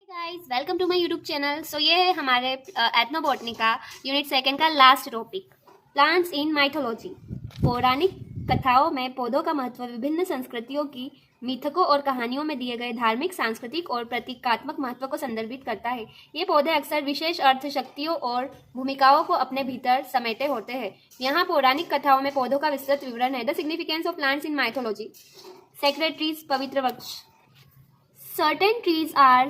Guys welcome to my YouTube channel. So ये है हमारे एथनोबॉटनी का यूनिट सेकंड का last topic, plants in mythology. पौराणिक कथाओं में पौधों का महत्व विभिन्न संस्कृतियों की मिथकों और कहानियों में दिए गए धार्मिक, सांस्कृतिक और प्रतीकात्मक महत्व को संदर्भित करता है। ये पौधे अक्सर विशेष अर्थ, शक्तियों और भूमिकाओं को अपने भीतर समेटे होते हैं। यहाँ पौराणिक कथाओं में पौधों का विस्तृत विवरण है। The significance of plants in mythology. Sacred trees, पवित्र वृक्ष। Certain trees are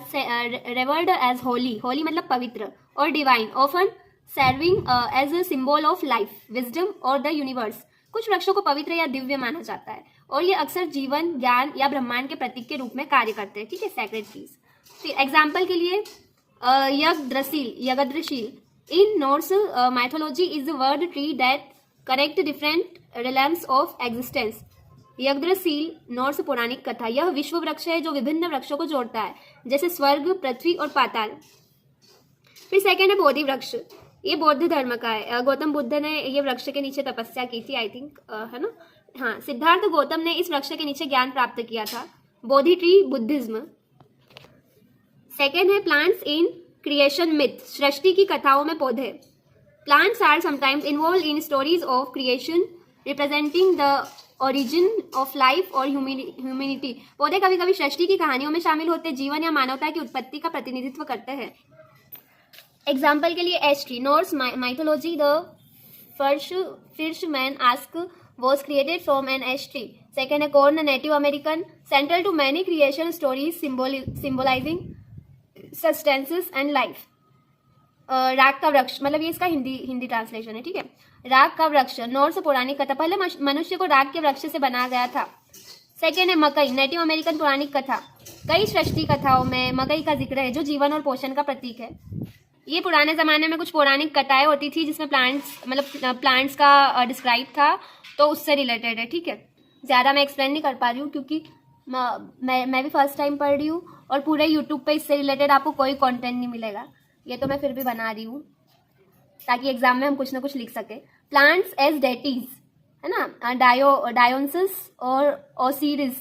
revered as holy, holy मतलब पवित्र, और divine, often serving as a symbol of life, wisdom और the universe। कुछ वृक्षों को पवित्र या दिव्य माना जाता है और ये अक्सर जीवन, ज्ञान या ब्रह्मांड के प्रतीक के रूप में कार्य करते हैं। ठीक है, सैक्रेड ट्रीज। फिर एग्जाम्पल के लिए Yggdrasil in Norse mythology is the world tree that connects different realms of existence. Yggdrasil Norse पौराणिक कथा, यह विश्व वृक्ष है जो विभिन्न वृक्षों को जोड़ता है, जैसे स्वर्ग, पृथ्वी और पाताल। फिर सेकेंड है बोधि वृक्ष। ये बौद्ध धर्म का है। गौतम बुद्ध ने ये वृक्ष के नीचे तपस्या की थी, आई थिंक, है ना। हाँ, सिद्धार्थ गौतम ने इस वृक्ष के नीचे ज्ञान प्राप्त किया था। Bodhi tree, Buddhism. सेकेंड है प्लांट्स इन क्रिएशन मिथ, सृष्टि की कथाओं में पौधे। Plants are sometimes involve in stories of creation representing the origin of life और ह्यूमैनिटी। पौधे कभी कभी सृष्टि की कहानियों में शामिल होते, जीवन या मानवता की उत्पत्ति का प्रतिनिधित्व करते हैं। एग्जाम्पल के लिए ash tree, Norse mythology the first man Ask was created from an ash tree. Second है corn, native American, central to many creation stories symbolising sustenance and life. राग का वृक्ष, मतलब ये इसका हिंदी ट्रांसलेशन है। ठीक है, राग का वृक्ष, नॉर्स पौराणिक कथा, पहले मनुष्य को राग के वृक्ष से बनाया गया था। सेकेंड है मकई, नेटिव अमेरिकन पौराणिक कथा। कई सृष्टि कथाओं में मकई का जिक्र है जो जीवन और पोषण का प्रतीक है। ये पुराने जमाने में कुछ पौराणिक कथाएं होती थी जिसमें प्लांट्स का डिस्क्राइब था, तो उससे रिलेटेड है। ठीक है, ज्यादा मैं एक्सप्लेन नहीं कर पा रही हूँ क्योंकि मैं भी फर्स्ट टाइम पढ़ रही हूँ और पूरे यूट्यूब पे इससे रिलेटेड आपको कोई कॉन्टेंट नहीं मिलेगा। ये तो मैं फिर भी बना रही हूँ ताकि एग्जाम में हम कुछ ना कुछ लिख सके। प्लांट्स एज डेटीज, है ना, डायोनसिस और Osiris.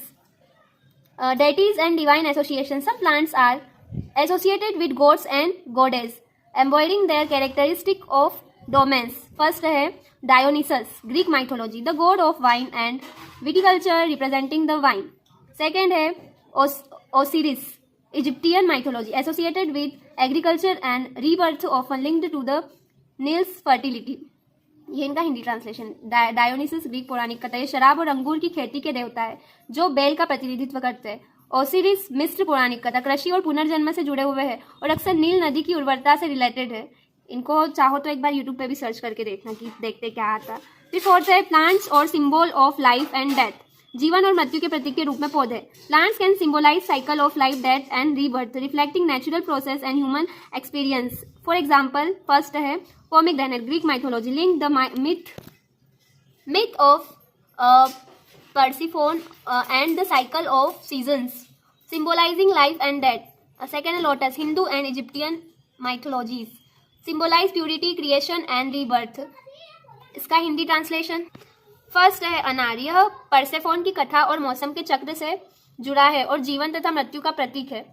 Deities and divine association, some plants are associated with gods and goddess embodying their characteristic of domains. First है Dionysus, Greek mythology, the god of wine and viticulture representing the vine. Second है Osiris, Egyptian mythology, associated with agriculture and rebirth often linked to the Nile's fertility. ये इनका Hindi translation. Dionysus Greek पौराणिक कथा, ये शराब और अंगूर की खेती के देवता है जो बेल का प्रतिनिधित्व करते हैं। ओसिरिस मिस्र पौराणिक कथा, कृषि और पुनर्जन्म से जुड़े हुए हैं और अक्सर नील नदी की उर्वरता से रिलेटेड है। इनको चाहो तो एक बार यूट्यूब पे भी सर्च करके देखना कि देखते क्या आता। फिर फोर्थ है प्लांट्स और symbol of life and death, जीवन और मृत्यु के प्रतीक के रूप में पौधे। Plants can symbolise cycle of life, death and rebirth, reflecting natural process and human experience. For example, first है pomegranate, Greek mythology, link the myth of Persephone and the cycle of seasons, symbolizing life and death. Second है lotus, Hindu and Egyptian mythologies, symbolize purity, creation and rebirth. इसका Hindi translation. First है अनार, यह Persephone की कथा और मौसम के चक्र से जुड़ा है और जीवन तथा मृत्यु का प्रतीक है।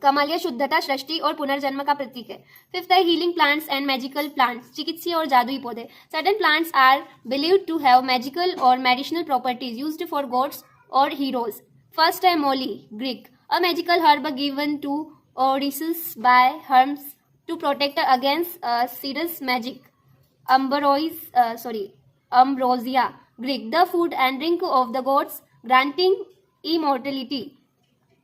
कमल, यह शुद्धता, सृष्टि और पुनर्जन्म का प्रतीक है। फिफ्थ है healing plants and magical plants, चिकित्सीय और जादुई पौधे। Certain plants are believed to have magical और medicinal properties used for gods और हीरोज। फर्स्ट है moly, Greek, a magical herb given to Odysseus by Hermes to protect against Circe's magic. Ambrosia, Greek, the food and drink of the gods granting immortality.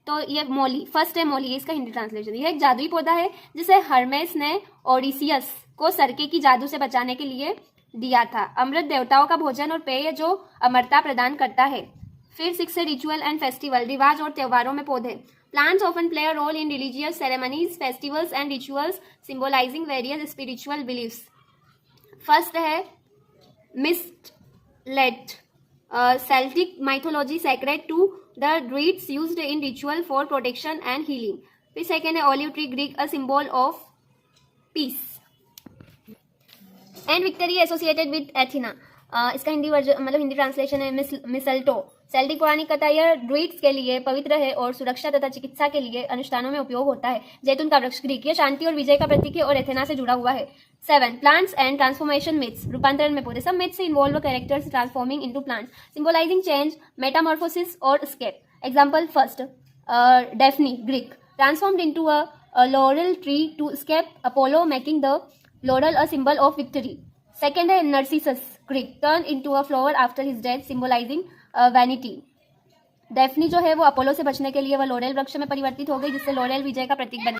तो ये मोली, first है मोली, ये इसका Hindi translation. यह एक जादुई पौधा है जिसे हर्मेस ने ओडिसियस को सरके की जादू से बचाने के लिए दिया था। अमृत, देवताओं का भोजन और पेय जो अमरता प्रदान करता है। फिर सिक्स है रिचुअल एंड फेस्टिवल, रिवाज और त्योहारों में पौधे। Plants often play a role in religious ceremonies, festivals and rituals symbolising various spiritual beliefs. First है mistletoe, Celtic mythology, sacred to the druids used in ritual for protection and healing. फिर second है olive tree, Greek, a symbol of peace and victory associated with Athena. इसका Hindi version मतलब Hindi translation है मिसल्टो, Celtic पौराणिक कथा यह druids के लिए पवित्र है और सुरक्षा तथा चिकित्सा के लिए अनुष्ठानों में उपयोग होता है। जैतून का वृक्ष ग्रीक, यह शांति और विजय का प्रतीक है और एथेना से जुड़ा हुआ है। 7. प्लांट्स एंड ट्रांसफॉर्मेशन मिथ्स, रूपांतरण में पौधे। Some myths involve characters transforming into plants, symbolising change, metamorphosis और escape. Example first, Daphne Greek, transformed into a laurel tree to escape Apollo, making the laurel a symbol of victory. Second है Narcissus Greek, turned into a flower after his death, symbolizing vanity. डेफ्नी जो है वो Apollo से बचने के लिए वह laurel वृक्ष में परिवर्तित हो गई, जिससे लॉरेल विजय का प्रतीक बना।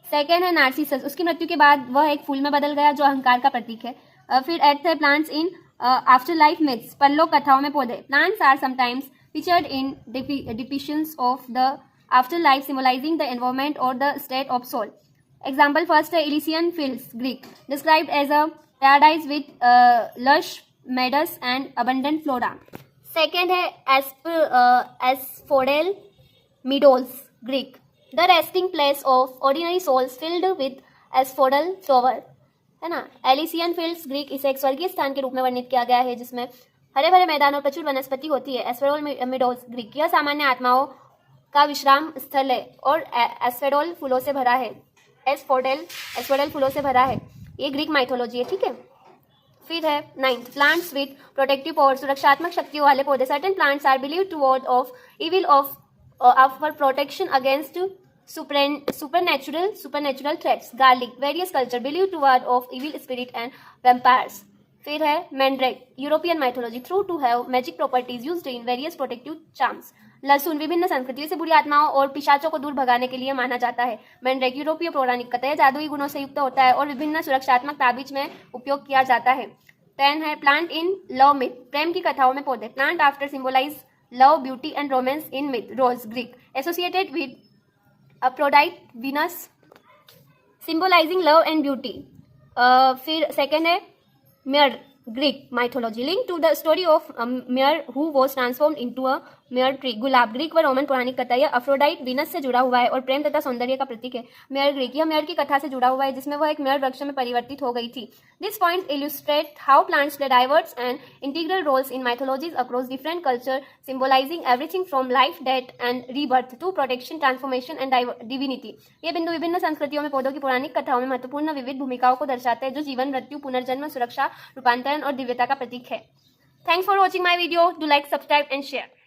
सेकेंड है नार्सिसस, उसकी मृत्यु के बाद वह एक फूल में बदल गया जो अहंकार का प्रतीक है। फिर एट है plants in afterlife myths, परलोक कथाओं में पौधे। Plants are sometimes featured in depictions of the afterlife, symbolizing the environment or the state of soul. Example first है Elysian Fields Greek, described as a paradise with lush meadows and abundant flora. Second है Asphodel Meadows Greek, the resting place of ordinary souls filled with asphodel flower, है ना। Elysian Fields Greek इसे एक स्वर्गीय स्थान के रूप में वर्णित किया गया है जिसमें हरे भरे मैदान और प्रचुर वनस्पति होती है। Asphodel Meadows Greek, यह सामान्य आत्माओं का विश्राम स्थल है और एस्फेडोल फूलों से भरा है। एस्फोडेल फूलों से भरा है। ये ग्रीक माइथोलॉजी है, ठीक है। फिर है 9th, plants with protective power, सुरक्षात्मक शक्तियों वाले पौधे। Certain plants are believed to ward off evil off for protection against supernatural threats. Garlic, various culture believed to ward off evil spirit and vampires. फिर है mandrake, European mythology, through to have magic properties used in various protective charms. लहसुन, विभिन्न संस्कृतियों से बुरी आत्माओं और पिशाचों को दूर भगाने के लिए माना जाता है। मैंड्रेक, यूरोपीय पौराणिक कथा, जादुई गुणों से युक्त होता है और विभिन्न सुरक्षात्मक ताबीज में उपयोग किया जाता है। 10 है प्लांट इन लव मिथ, प्रेम की कथाओं में पौधे। Plant often symbolise love, beauty and romance in myth. Rose Greek, associated with Aphrodite Venus, symbolising love and beauty. फिर सेकेंड है myrrh Greek mythology, link to the story of Myrrh who was transformed into a myrrh tree. गुलाब, Greek व Roman पौराणिक कथा, यह Aphrodite Venus से जुड़ा हुआ है और प्रेम तथा सौंदर्य का प्रतीक है। म्यर ग्रीक, यह म्यर की कथा से जुड़ा हुआ है जिसमें वह एक म्यर वृक्ष में परिवर्तित हो गई थी। This point illustrate how plants play diverse and integral roles in mythologies across different culture, symbolising everything from life, death and rebirth to protection, transformation and divinity. ये बिंदु विभिन्न संस्कृतियों में पौधों की पौराणिक कथाओं में महत्वपूर्ण विविध भूमिकाओं को दर्शाते हैं जो जीवन, मृत्यु, पुनर्जन्म, सुरक्षा, रूपांतरण और दिव्यता का प्रतीक है। Thanks for watching my video. Do like, subscribe and share.